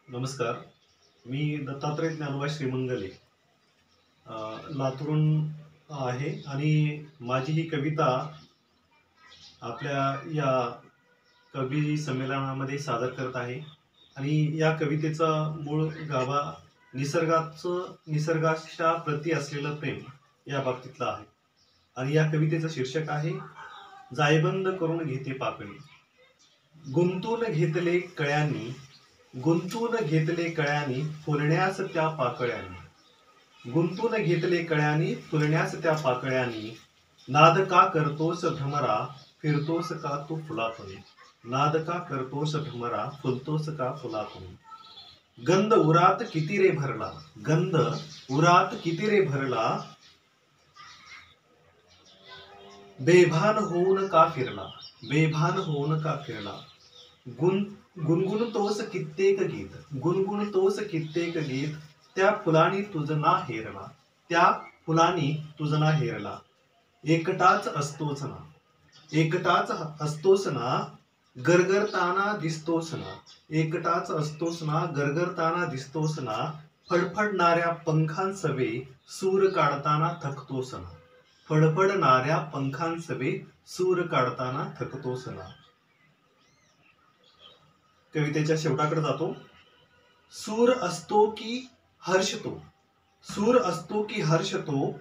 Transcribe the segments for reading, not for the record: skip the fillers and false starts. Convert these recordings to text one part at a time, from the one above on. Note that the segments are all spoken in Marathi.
नमस्कार. मी दत्तात्रय ज्ञानोबा श्रीमंगले लातूरून आहे आणि माझी ही कविता आपल्या या कवी संमेलनामध्ये सादर करत आहे. आणि या कवितेचा मूळ गाभा निसर्गाच्या प्रती असलेलं प्रेम या बाबतीतलं आहे. आणि या कवितेचं शीर्षक आहे जायबंद करून घेते पाकळी. गुंतून घेतले कळ्यांनी फुलण्यास त्या पाकळ्यांनी. गुंतून घेतले कळ्यांनी फुलण्यास त्या पाकळ्यांनी. नाद का करतोस भ्रमरा फिरतोस का तू फुलातून. नाद का करतोस भ्रमरा फुलतोस का फुलातून. गंध उरात किती रे भरला. गंध उरात किती रे भरला. बेभान होऊन का फिरला. बेभान होऊन का फिरला. गुणगुणतोस कित्येक गीत. गुणगुणतोस कित्येक गीत. त्या फुलानी तुझना हेरला. त्या फुलानी तुझना हेरला. एकटाच असतोस ना. एकटाच असतोस ना. गरगरताना दिसतोस ना. एकटाच असतोस ना. गरगरताना दिसतोस ना. फडफडणाऱ्या पंखांसवे सूर काढताना थकतोस ना. फडफडणाऱ्या पंखांसवे सूर काढताना थकतोस ना. कवितेच्या शेवटाकडे जातो. सूर असतो की हर्षतो. सूर असतो की हर्षतो.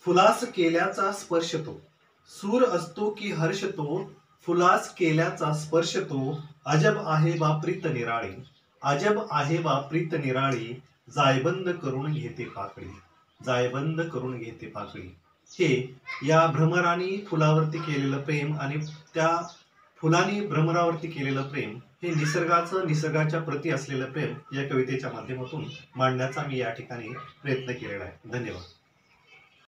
फुलास केल्याचा स्पर्श तो. सूर असतो की हर्षतो. फुलास केल्याचा स्पर्श तो. अजब आहे बा प्रीत निराळी. अजब आहे बा प्रीत निराळी. जायबंद करून घेते पाकळी. जायबंद करून घेते पाकळी. हे या भ्रमराने फुलावरती केलेलं प्रेम आणि त्या फुलांनी भ्रमरावरती केलेलं प्रेम हे निसर्गाच्या प्रती असलेलं प्रेम या कवितेच्या माध्यमातून मांडण्याचा मी या ठिकाणी प्रयत्न केलेला आहे. धन्यवाद.